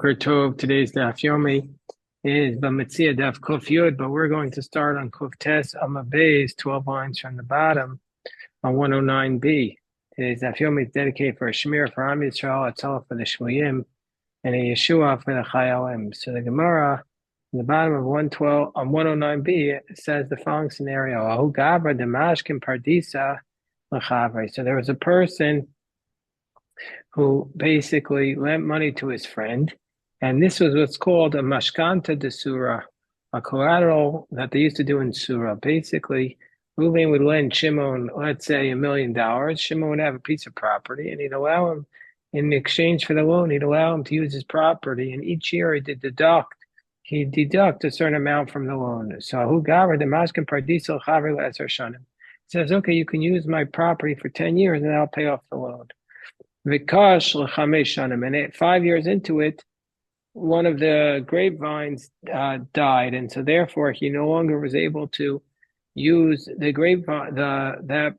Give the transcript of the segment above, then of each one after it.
Tov. Today's Daf Yomi is Bava Metzia Daf Kuf Yud, but we're going to start on Kuf Tes Amud Beis, 12 lines from the bottom on 109b. Today's Daf Yomi is dedicated for a Shemir for Am Yisrael, a Tzala for the Shmuyim, and a Yeshua for the Chayalim. So the Gemara, in the bottom of 112 on 109b, it says the following scenario: Ahu Gabra Damashkin Pardisa L'Chavri. So there was a person who basically lent money to his friend. And this was what's called a mashkanta de surah, a collateral that they used to do in surah. Basically, Reuven would lend Shimon, let's say, $1 million. Shimon would have a piece of property, and he'd allow him, in exchange for the loan, he'd allow him to use his property. And each year he'd deduct a certain amount from the loan. So who gaver the mashkan pardisel chaver le'eser shanim. Says, okay, you can use my property for 10 years, and I'll pay off the loan. Vikash l'chamesh shanim, and 5 years into it, one of the grapevines died, and so therefore he no longer was able to use the grapevine, that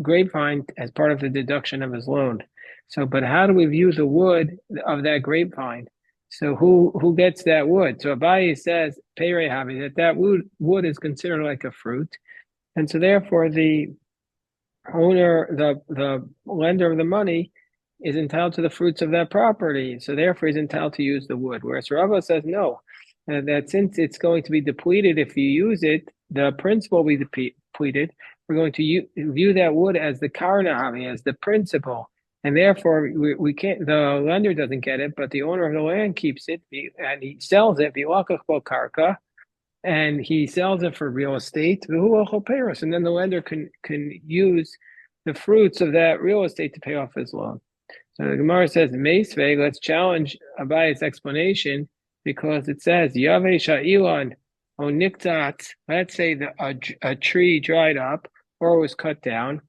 grapevine as part of the deduction of his loan. So, but how do we view the wood of that grapevine? So, who gets that wood? So Abaye says, "Pere havi," that wood is considered like a fruit, and so therefore the owner, the lender of the money, is entitled to the fruits of that property. So therefore he's entitled to use the wood. Whereas Rava says no, that since it's going to be depleted if you use it, the principal will be depleted. We're going to view that wood as the karnahavi, as the principal. And therefore we can't, the lender doesn't get it, but the owner of the land keeps it and he sells it, karka, and he sells it for real estate, and then the lender can use the fruits of that real estate to pay off his loan. So the Gemara says, Meisvei, let's challenge Abaye's explanation, because it says, Yave Sha'ilan O Niktat, let's say a tree dried up or was cut down.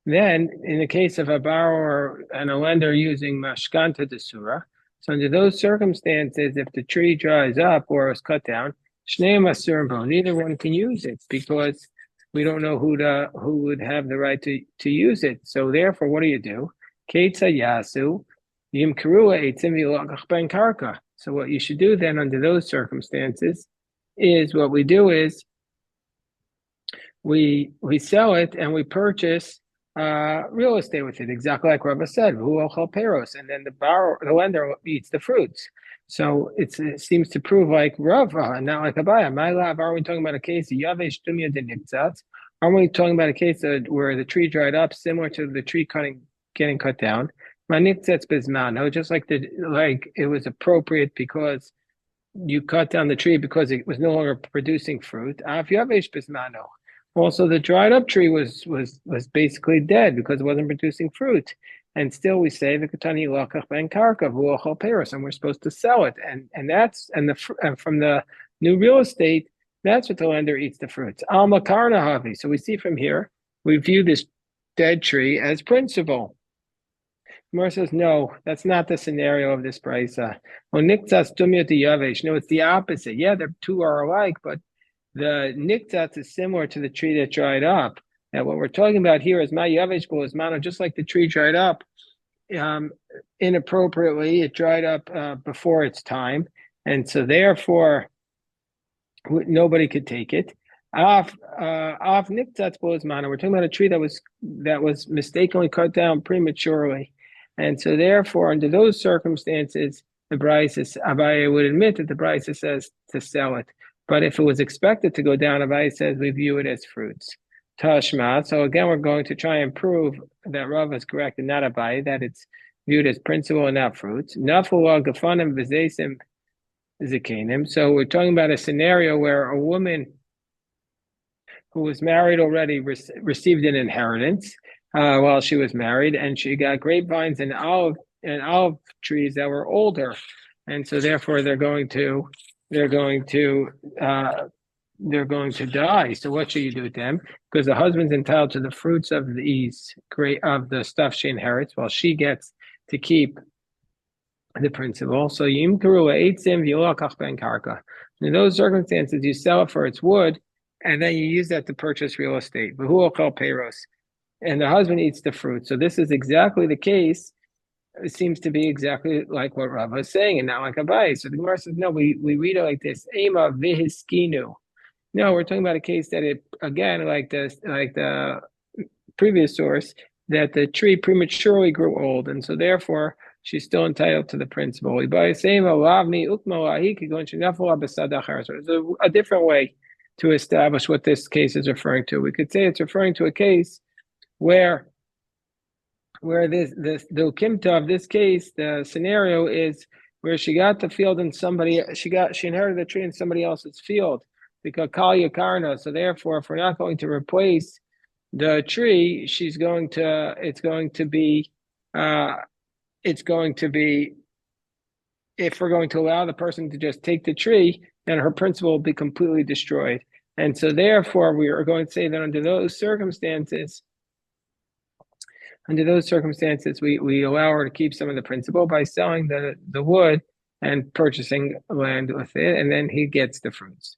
Then, in the case of a borrower and a lender using Mashkanta Desura, so under those circumstances, if the tree dries up or is cut down, Shnei Masur, neither one can use it, because we don't know who would have the right to use it. So therefore, what do? So what you should do then under those circumstances is what we do is we sell it and we purchase real estate with it, exactly like Rava said, and then the lender eats the fruits. So it seems to prove like Rava and not like Abaya. My lab, are we talking about a case of Yavesh Dumya de Niktzat? Are we talking about a case where the tree dried up, similar to the tree getting cut down? Just like it was appropriate because you cut down the tree because it was no longer producing fruit. Also, the dried up tree was basically dead because it wasn't producing fruit. And still we say and we're supposed to sell it. And from the new real estate, that's what the lender eats the fruits. Alma karna havi. So we see from here, we view this dead tree as principal. Gemara says, no, that's not the scenario of this brisa. No, it's the opposite. Yeah, the two are alike, but the niktzatz is similar to the tree that dried up. And what we're talking about here is ma yavesh bo is mano, just like the tree dried up inappropriately. It dried up before its time, and so therefore nobody could take it. Off niktzatz bo is mano. We're talking about a tree that was mistakenly cut down prematurely. And so therefore, under those circumstances, the brisa, Abaye would admit that the brisa says to sell it. But if it was expected to go down, Abaye says we view it as fruits. Tashma. So again, we're going to try and prove that Rav is correct and not Abaye, that it's viewed as principal and not fruits. Nafula gafanim v'zeisim zikanim. So we're talking about a scenario where a woman who was married already received an inheritance while she was married, and she got grapevines and olive trees that were older, and so therefore they're going to die. So what should you do with them? Because the husband's entitled to the fruits of the stuff she inherits, while she gets to keep the principal. So yimkaru eitzim v'yolakach ben karka. In those circumstances, you sell it for its wood, and then you use that to purchase real estate. V'hu ochel peiros. And the husband eats the fruit. So this is exactly the case seems to be exactly like what Rava is saying, and not like Abai. So the Gemara says, no, we read it like this: Ema vihiskinu. No, we're talking about a case that it again, like the previous source, that the tree prematurely grew old, and so therefore she's still entitled to the principal. So there's a different way to establish what this case is referring to. We could say it's referring to a case where this the ukimta of this case, the scenario is where she got the field and she inherited the tree in somebody else's field because kal yakarna. So therefore, if we're not going to replace the tree, it's going to be if we're going to allow the person to just take the tree, then her principal will be completely destroyed. And so therefore, we are going to say that under those circumstances, we allow her to keep some of the principal by selling the wood and purchasing land with it, and then he gets the fruits.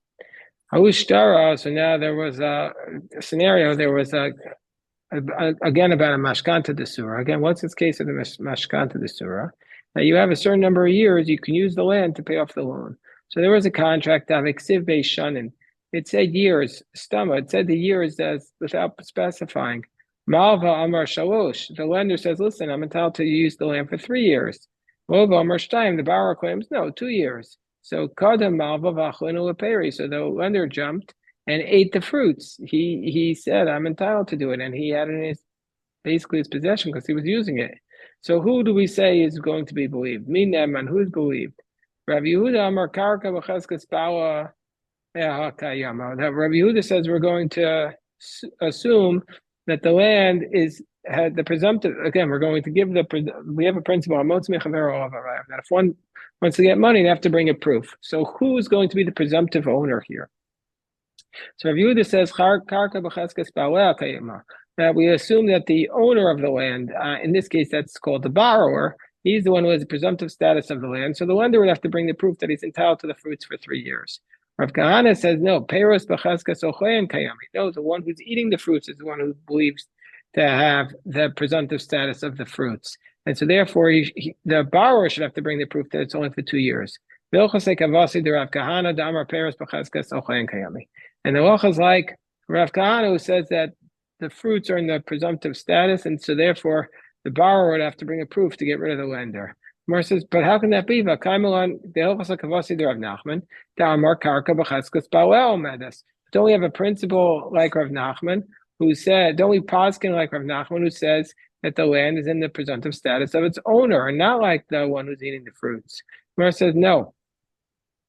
So now there was a scenario. There was again about a mashkanta desura. Again, what's this case of the mashkanta desura? Now you have a certain number of years you can use the land to pay off the loan. So there was a contract of eksiv beishanin. It said years. Stama. It said the years as without specifying. Malva Amar Shalosh. The lender says, listen, I'm entitled to use the land for 3 years. Lova Amar Shtayim. The borrower claims, no, 2 years. So Kadam Malva Vachlinu Leperi. So the lender jumped and ate the fruits. He said, I'm entitled to do it. And he had it in basically his possession because he was using it. So who do we say is going to be believed? Mineman, who's believed? Rav Yehuda Amar Karka V'cheskas Bawa Kayama. Rav Yehuda says we're going to assume that the land had the presumptive. Again, we're going to give we have a principle that if one wants to get money, they have to bring a proof. So who is going to be the presumptive owner here? So Rav Yehuda says that we assume that the owner of the land, in this case, that's called the borrower. He's the one who has the presumptive status of the land. So the lender would have to bring the proof that he's entitled to the fruits for 3 years. Rav Kahana says, no, Peros b'chaskas ochein kayami. No, the one who's eating the fruits is the one who believes to have the presumptive status of the fruits. And so therefore, the borrower should have to bring the proof that it's only for 2 years. And the halacha is like Rav Kahana, who says that the fruits are in the presumptive status, and so therefore the borrower would have to bring a proof to get rid of the lender. Mar says, but how can that be? Don't we have a principle like Rav Nachman who said, don't we poskin like Rav Nachman who says that the land is in the presumptive status of its owner and not like the one who's eating the fruits? Mar says, no.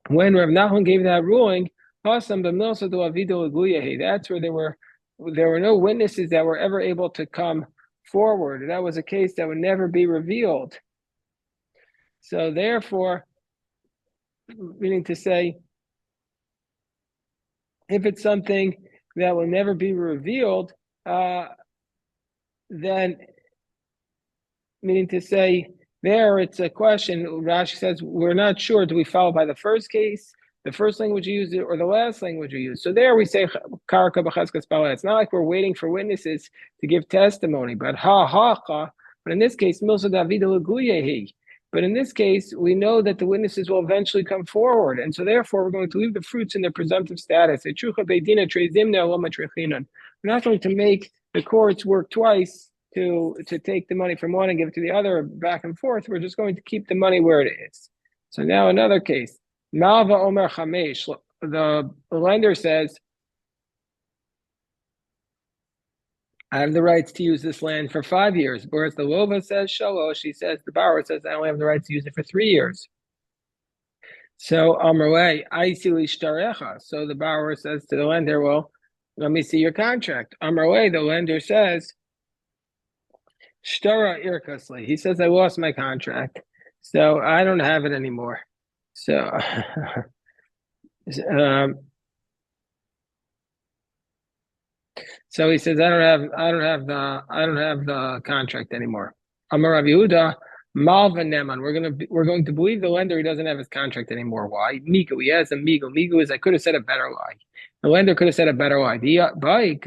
When Rav Nachman gave that ruling, that's where there were no witnesses that were ever able to come forward. That was a case that would never be revealed. So therefore, meaning to say, if it's something that will never be revealed, then meaning to say, there it's a question. Rashi says, we're not sure. Do we follow by the first case, the first language you use, or the last language you use? So there we say, karka b'chaskas bala. It's not like we're waiting for witnesses to give testimony, but but in this case, milsa David leguyehi. But in this case, we know that the witnesses will eventually come forward. And so therefore, we're going to leave the fruits in their presumptive status. We're not going to make the courts work twice to take the money from one and give it to the other back and forth. We're just going to keep the money where it is. So now another case. Malva Omer Chamesh. The lender says, I have the rights to use this land for 5 years. Whereas the Lova says, Shalosh, she says, the borrower says, I only have the right to use it for 3 years. So, Amrway, I see lishtarecha. So the borrower says to the lender, well, let me see your contract. Amrway, the lender says, Shtara irkasli. He says, I lost my contract. So I don't have it anymore. So, so he says, I don't have the contract anymore. Amar Rav Yehuda, Malva Neman. We're going to believe the lender he doesn't have his contract anymore. Why? Migu. He has a Migu. Migu is I could have said a better lie. The lender could have said a better lie.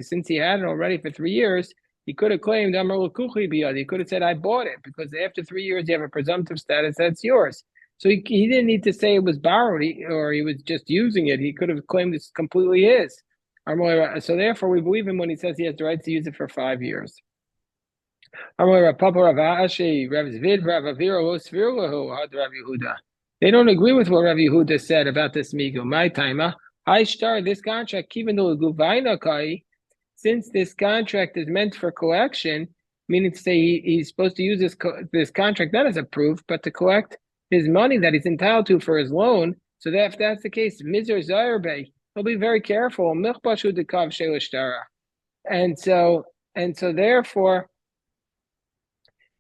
Since he had it already for 3 years, he could have claimed Amar L'Kuchi Biyadi. He could have said, I bought it, because after 3 years, you have a presumptive status that's yours. So he didn't need to say it was borrowed, or he was just using it. He could have claimed it's completely his. So therefore, we believe him when he says he has the right to use it for 5 years. They don't agree with what Rav Yehuda said about this migu. My timer, I start this contract, even though since this contract is meant for collection, meaning to say he's supposed to use this contract not as a proof, but to collect his money that he's entitled to for his loan. So that if that's the case, Mizr Zayarbe, he'll be very careful. And so therefore,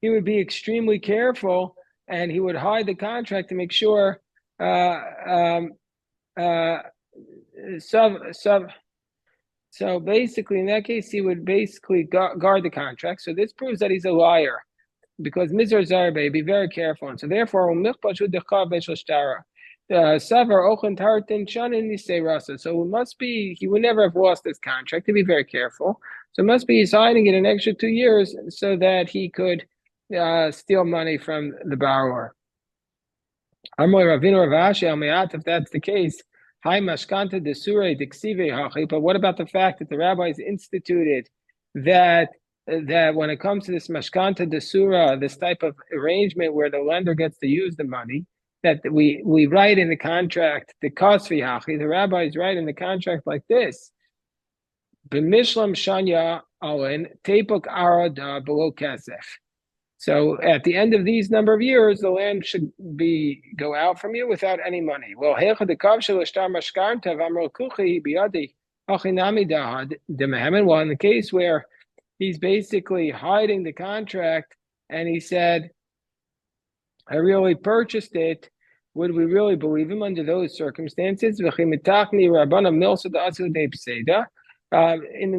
he would be extremely careful, and he would hide the contract to make sure so basically, in that case, he would basically guard the contract. So this proves that he's a liar, because Mizar Zarbe, be very careful. And so therefore, so it must be, he would never have lost this contract, to be very careful. So it must be he's hiding it an extra 2 years so that he could steal money from the borrower. If that's the case, but what about the fact that the rabbis instituted that when it comes to this mashkanta desura, this type of arrangement where the lender gets to use the money, that we write in the contract, the rabbis write in the contract like this: b'mishlam shanya alin tepuk arada below kesef. So at the end of these number of years, the land should go out from you without any money. Well, in the case where he's basically hiding the contract and he said, I really purchased it, would we really believe him under those circumstances? In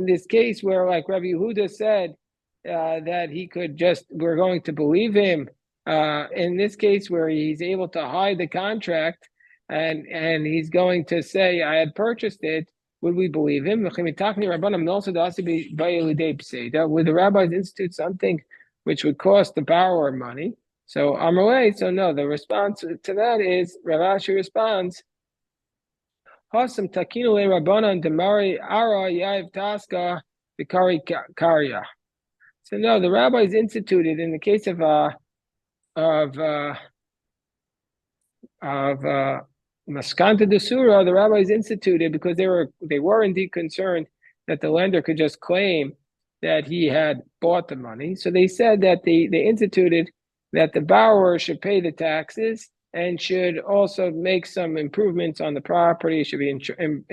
this case where, like Rabbi Yehuda said, that he could we're going to believe him. In this case where he's able to hide the contract and he's going to say, I had purchased it, would we believe him? Would the rabbis institute something which would cost the borrower money? So Amalei, so no, the response to that is, Rav Ashi responds, Hasam takinu le rabbanan demari ara yav taska vikari karya. So no, the rabbis instituted in the case of Maskanta Desura, the rabbis instituted because they were indeed concerned that the lender could just claim that he had bought the money. So they said that they instituted that the borrower should pay the taxes and should also make some improvements on the property. Should be in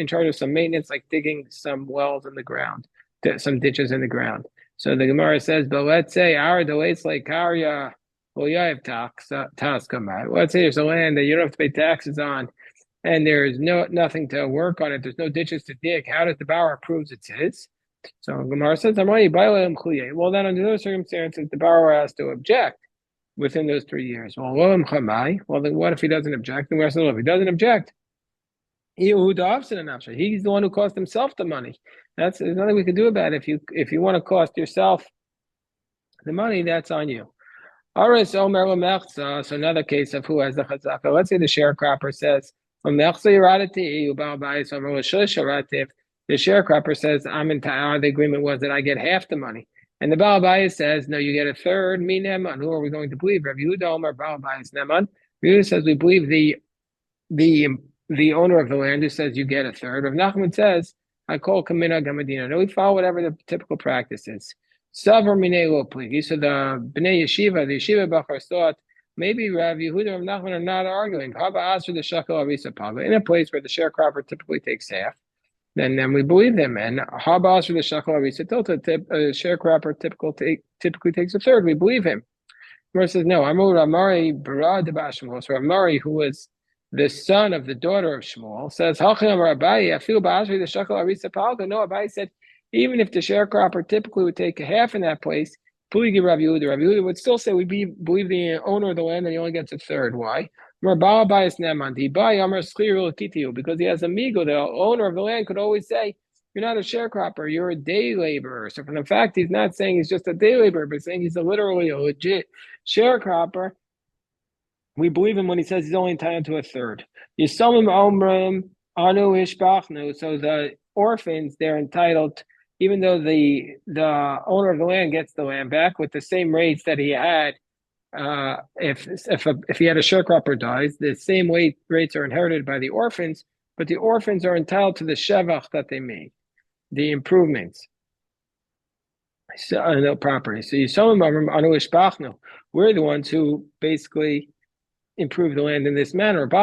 charge of some maintenance, like digging some wells in the ground, some ditches in the ground. So the Gemara says, but let's say our delays like Karya, well, you have tax come out. Let's say there's a land that you don't have to pay taxes on, and there's nothing to work on it. There's no ditches to dig. How does the borrower prove it's his? So Gemara says, well, then under those circumstances, the borrower has to object within those 3 years. Well, then what if he doesn't object? And if he doesn't object, he's the one who cost himself the money. There's nothing we can do about it. If you want to cost yourself the money, that's on you. So another case of who has the chazaka. Let's say the sharecropper says, the sharecropper says, I'm in ta'ar, the agreement was that I get half the money. And the Baal Bayis says, no, you get a third. Me Neman. Who are we going to believe? Rav Yehuda or Baal Bayis Neman? Yehuda says we believe the owner of the land who says you get a third. Rav Nachman says, I call Kamina Gamadina. No, we follow whatever the typical practice is. Savar Minei Lo Pligi. So the Bnei Yeshiva, the Yeshiva Bachar thought maybe Rav Yehuda and Rav Nachman are not arguing. Haba Asr the Shakel Arisa Paga. In a place where the sharecropper typically takes half, then we believe them. And Haba Asr the Shakel Arisa Tilta, sharecropper typically takes a third. We believe him. Gemara says, no, Amar Amari Barad Bashmos, or Amari, who was the son of the daughter of Shmuel, says, Hachim Rabbi, I feel Ba'asri the Shakel Arisa Palga. No, Abai said, even if the sharecropper typically would take a half in that place, Puligi Rav Yehuda would still say we believe the owner of the land and he only gets a third. Why? Because he has a migo, the owner of the land could always say, you're not a sharecropper, you're a day laborer. So from the fact he's not saying he's just a day laborer, but saying he's literally a legit sharecropper, we believe him when he says he's only entitled to a third. Yisomim Omrim Anu Ishbachnu. So the orphans, they're entitled, even though the owner of the land gets the land back with the same rates that he had if he had a sharecropper dies, the same rates are inherited by the orphans, but the orphans are entitled to the shevach that they made, the improvements. So, no property. So we're the ones who basically improve the land in this manner. The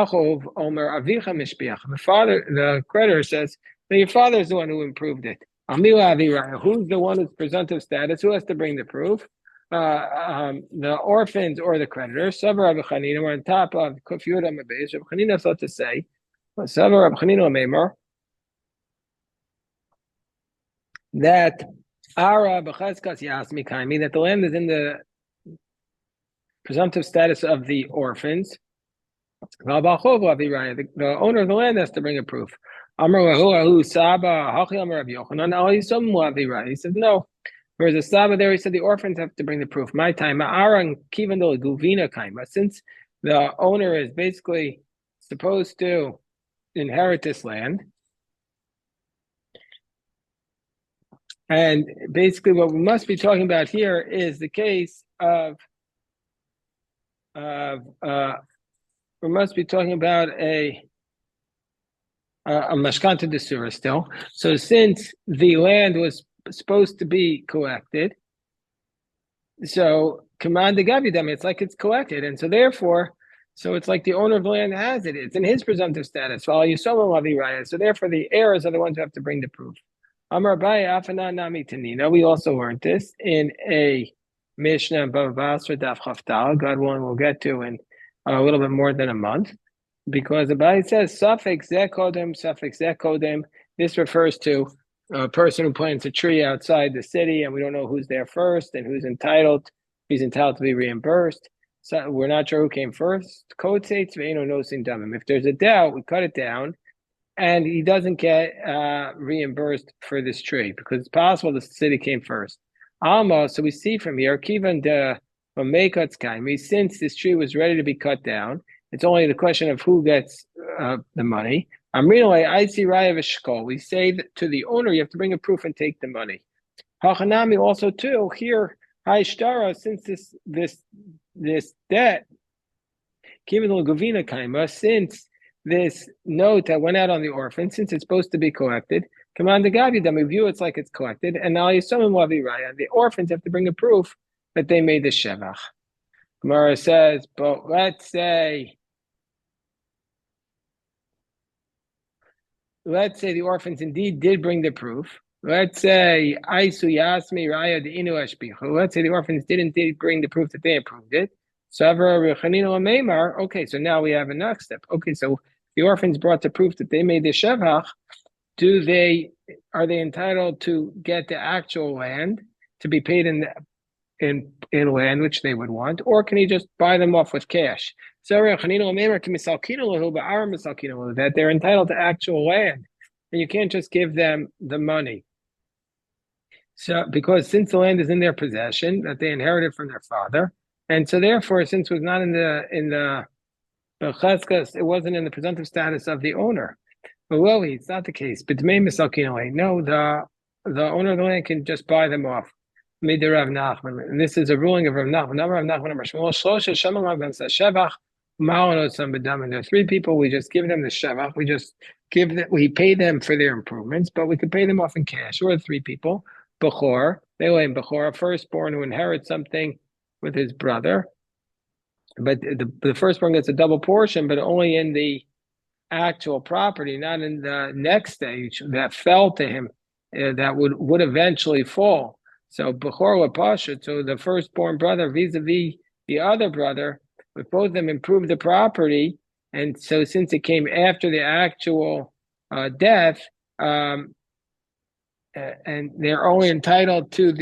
father, the creditor says, your father is the one who improved it. Who's the one who's presumptive status? Who has to bring the proof? The orphans or the creditors. Savar Rabbi Chanina, we're on top of Kuf Yud Amabez. Rabbi Chanina thought to say, Savar Rabbi Chanina Meimar, that Ara B'chazkas Yasmi Kaimi, that the land is in the presumptive status of the orphans. The owner of the land has to bring a proof. He says, no. Whereas the Saba there, he said the orphans have to bring the proof. My time, since the owner is basically supposed to inherit this land, and basically what we must be talking about here is the case of we must be talking about a mashkanta desura still. So since the land was supposed to be collected, so command the gavidam, it's like it's collected, and so therefore, so it's like the owner of the land has it. It's in his presumptive status. So therefore, the heirs are the ones who have to bring the proof. Amar Abaye Afana Nami Tanina. We also learned this in a Mishnah Bava Metzia Daf Chaftal. God willing, we'll get to in a little bit more than a month, because Abaye says Safek Zeh Kodem, Safek Zeh Kodem. This refers to a person who plants a tree outside the city, and we don't know who's there first and who's entitled. He's entitled to be reimbursed. So we're not sure who came first. Code states if there's a doubt, we cut it down, and he doesn't get reimbursed for this tree because it's possible the city came first. Alma, so we see from here, Kivan de since this tree was ready to be cut down, it's only the question of who gets the money. I see Raya Vishkol. We say that to the owner, you have to bring a proof and take the money. Hachanami also too here. Haishtara, since this debt, Kivan Govina Kaima, since this note that went out on the orphan, since it's supposed to be collected, command the Gavidam, we view it's like it's collected, and now the orphans have to bring a proof that they made the Shevach. Gemara says, but let's say the orphans indeed did bring the proof. Let's say Aisu Yasmi Raya de Inu Ashbichu. Let's say the orphans didn't bring the proof that they approved it. Okay, so now we have a next step. Okay, so the orphans brought the proof that they made the Shevach. Are they entitled to get the actual land to be paid in land which they would want, or can he just buy them off with cash? That they're entitled to actual land, and you can't just give them the money. So, because since the land is in their possession, that they inherited from their father, and so therefore, since it was not in the cheskas, it wasn't in the presumptive status of the owner. But well, it's not the case. But no, the owner of the land can just buy them off. Made the Rav Nachman, and this is a ruling of Rav Nachman. And there are three people. We just give them the shevach. We pay them for their improvements, but we could pay them off in cash. Or three people, Bechor, a firstborn who inherits something with his brother, but the firstborn gets a double portion, but only in the actual property, not in the next stage that fell to him, that would eventually fall. So Bechor Pasha, so the firstborn brother vis-a-vis the other brother, with both of them improved the property, and so since it came after the actual death, and they're only entitled to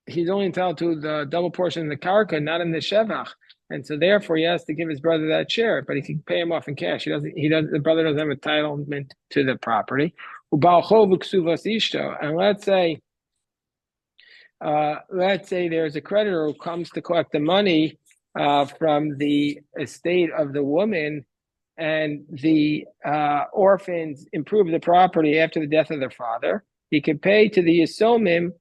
he's only entitled to the double portion in the karka, not in the shevach, and so therefore he has to give his brother that share, but he can pay him off in cash. The brother doesn't have entitlement to the property. And let's say there's a creditor who comes to collect the money from the estate of the woman, and the orphans improve the property after the death of their father. He could pay to the Yisomim.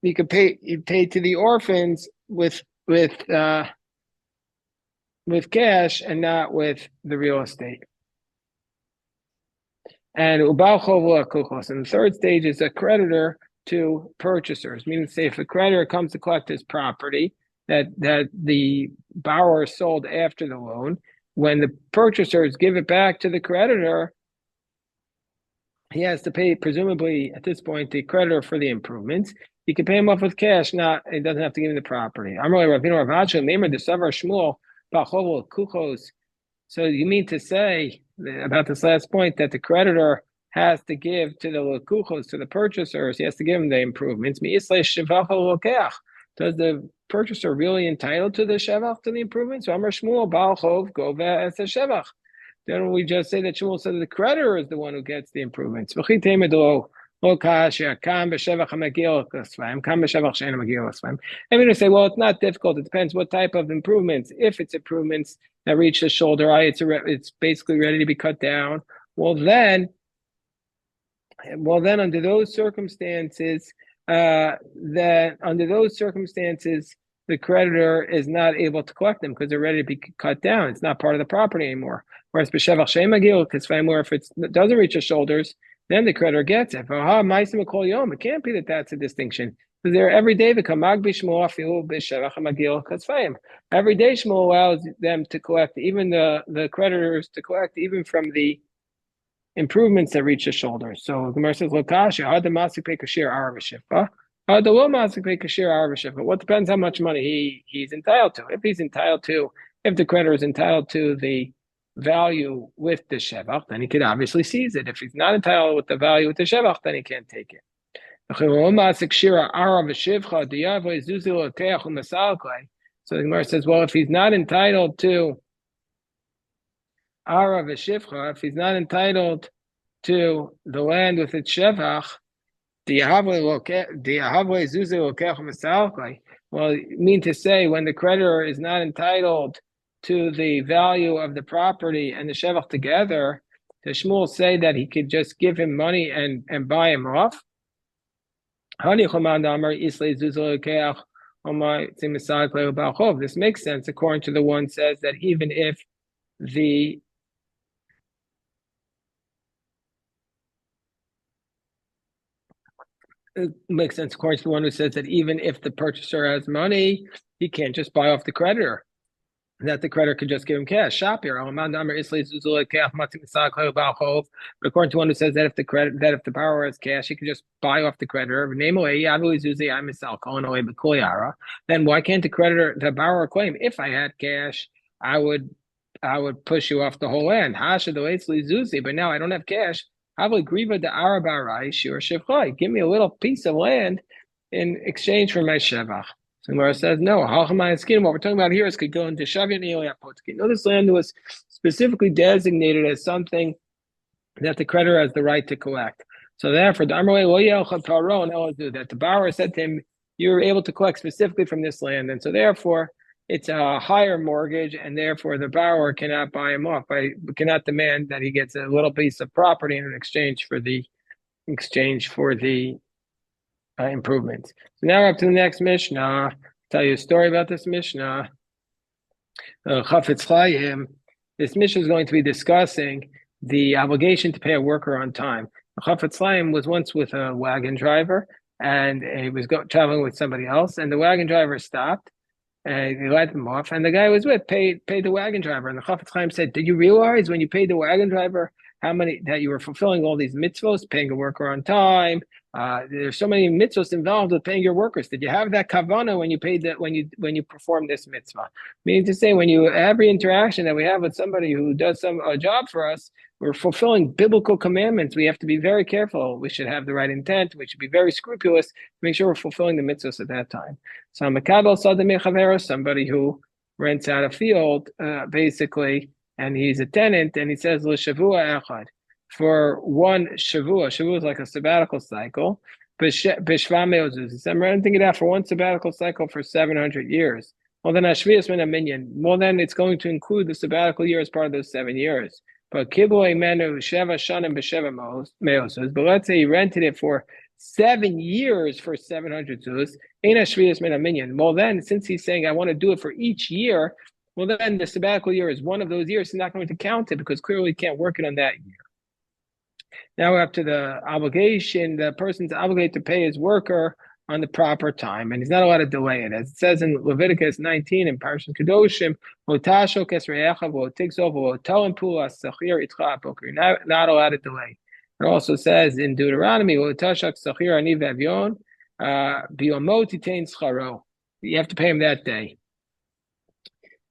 He pay to the orphans with cash and not with the real estate. And the third stage is a creditor to purchasers, meaning, say, if a creditor comes to collect his property that the borrower sold after the loan, when the purchasers give it back to the creditor, he has to pay, presumably at this point, the creditor for the improvements. He can pay him off with cash, he doesn't have to give him the property. So you mean to say about this last point that the creditor has to give to the lekuchos, to the purchasers, he has to give them the improvements. Does the purchaser really entitled to the shevach, to the improvements? Then we just say that Shmuel said that the creditor is the one who gets the improvements. And we're going to say, well, it's not difficult. It depends what type of improvements. If it's improvements that reach the shoulder, it's basically ready to be cut down. Well, then under those circumstances, the creditor is not able to collect them because they're ready to be cut down. It's not part of the property anymore. Whereas if it doesn't reach the shoulders, then the creditor gets it. It can't be that that's a distinction. Because they're every day every day Shmuel allows them to collect, even the creditors to collect even from the improvements that reach the shoulders. So the Gemara says, what depends how much money he's entitled to. If the creditor is entitled to the value with the shevach, then he could obviously seize it. If he's not entitled with the value with the shevach, then he can't take it. So the Gemara says, well, if he's not entitled to Ara v'shivcha, if he's not entitled to the land with its shevach, well, you mean to say when the creditor is not entitled to the value of the property and the shevach together, does Shmuel say that he could just give him money and buy him off? This makes sense according to the one says that even if it makes sense according to the one who says that even if the purchaser has money, he can't just buy off the creditor. That the creditor could just give him cash. Shop here. But according to one who says that if the borrower has cash, he can just buy off the creditor. Then why can't the borrower claim, if I had cash, I would push you off the whole land. But now I don't have cash. Give me a little piece of land in exchange for my shevach. So Gemara says, no, what we're talking about here is could go into Shavya Neilapotki. No, this land was specifically designated as something that the creditor has the right to collect. So therefore, that the borrower said to him, you're able to collect specifically from this land. And so therefore, it's a higher mortgage, and therefore the borrower cannot buy him off, cannot demand that he gets a little piece of property in exchange for the improvements. So now we're up to the next Mishnah. I'll tell you a story about this Mishnah. Chafetz Chaim. This Mishnah is going to be discussing the obligation to pay a worker on time. Chafetz Chaim was once with a wagon driver, and he was traveling with somebody else, and the wagon driver stopped, and he let him off, and the guy was paid the wagon driver. And the Chafetz Chaim said, did you realize when you paid the wagon driver that you were fulfilling all these mitzvos, paying a worker on time? There's so many mitzvahs involved with paying your workers. Did you have that kavana when you paid that when you perform this mitzvah? Meaning to say, every interaction that we have with somebody who does a job for us, we're fulfilling biblical commandments. We have to be very careful. We should have the right intent. We should be very scrupulous to make sure we're fulfilling the mitzvahs at that time. So Makabel Sadeh Mechaveros, somebody who rents out a field, basically, and he's a tenant, and he says L'shavua echad. for one shavua. Shavua is like a sabbatical cycle. B'shva me'ozuz. I'm renting it out for one sabbatical cycle for 700 years. Well, then Ashvius min minyan. Well, then it's going to include the sabbatical year as part of those 7 years. But kibu menu sheva shanim b'sheva me'ozuz. But let's say he rented it for 7 years for 700 zuz. Ain't Ashvius min minyan. Well, then since he's saying I want to do it for each year, well, then the sabbatical year is one of those years. He's not going to count it because clearly he can't work it on that year. Now we're up to the obligation. The person's obligated to pay his worker on the proper time, and he's not allowed to delay it. As it says in Leviticus 19 in Parashat Kedoshim, you're not allowed to delay. It also says in Deuteronomy, you have to pay him that day.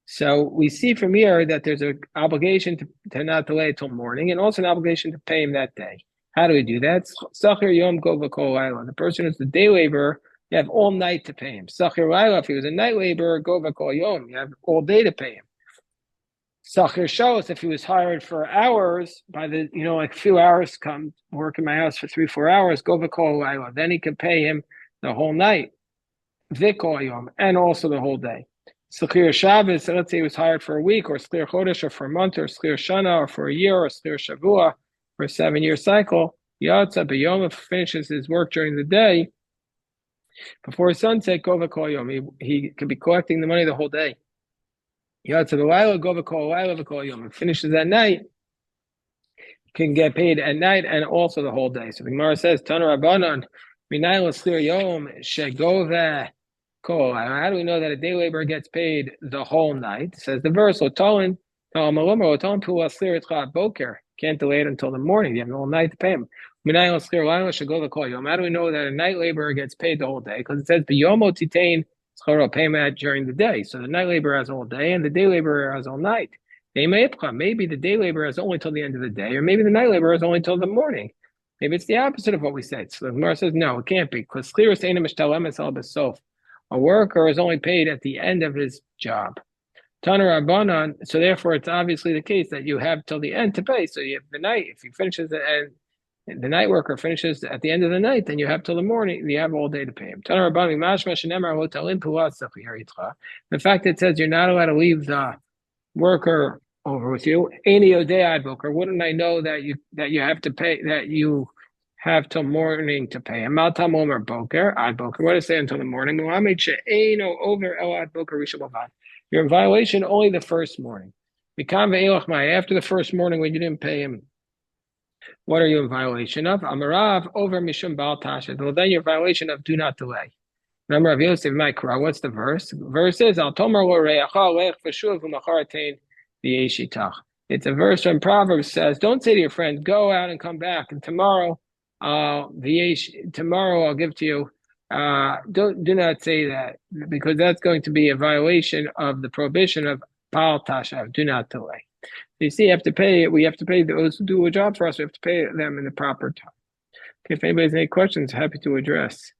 So we see from here that there's an obligation to not delay it till morning, and also an obligation to pay him that day. How do we do that? Sachir yom gova kol laila. The person who's the day laborer, you have all night to pay him. Sachir laila, if he was a night laborer, gova kol yom, you have all day to pay him. Sachir shos, if he was hired for hours, by the like a few hours, come work in my house for 3-4 hours, gova kol laila. Then he can pay him the whole night, vikol yom, and also the whole day. Schlir Shabbos, so let's say he was hired for a week, or Schlir Chodesh, or for a month, or Schlir Shana, or for a year, or Schlir Shavua, for a 7-year cycle. Yatsa B'yom, finishes his work during the day. Before sunset, Gova Kol Yom. He could be collecting the money the whole day. Yatsa B'layla, Gova Kol Layla V'Kol Yom. It finishes at night. Can get paid at night and also the whole day. So the Gemara says, Taner Rabbanan, Minayla Schlir Yom, Shegova. How do we know that a day laborer gets paid the whole night? It says the verse, can't delay it until the morning. You have the whole night to pay him. How do we know that a night laborer gets paid the whole day? Because it says payment during the day. So the night laborer has all day and the day laborer has all night. Maybe the day laborer has only till the end of the day, or maybe the night laborer has only till the morning. Maybe it's the opposite of what we said. So the Gemara says, no, it can't be. Because a worker is only paid at the end of his job. Taner Rabbanan, so therefore it's obviously the case that you have till the end to pay. So you have the night, if he finishes and the night worker finishes at the end of the night, then you have till the morning, you have all day to pay him. Taner Rabbanan, the fact that it says you're not allowed to leave the worker over with you, wouldn't I know that you have to pay, that you have till morning to pay him? Maltam Omer Boker, Ad Boker. What does it say until the morning? You're in violation only the first morning. After the first morning when you didn't pay him, what are you in violation of? Amarav over Mishum Baal Tasha. Well, then you're in violation of do not delay. Remember of Yosef Mikra. What's the verse? The verse is Al Tomer Lo Re'acha Lech V'Shuv V'Macharatein V'Yeshitach. It's a verse from Proverbs says, don't say to your friend, go out and come back, and tomorrow I'll give to you. Do not say that, because that's going to be a violation of the prohibition of Baal Tashav. Do not delay. You see, we have to pay those who do a job for us. We have to pay them in the proper time. Okay, if anybody has any questions, happy to address.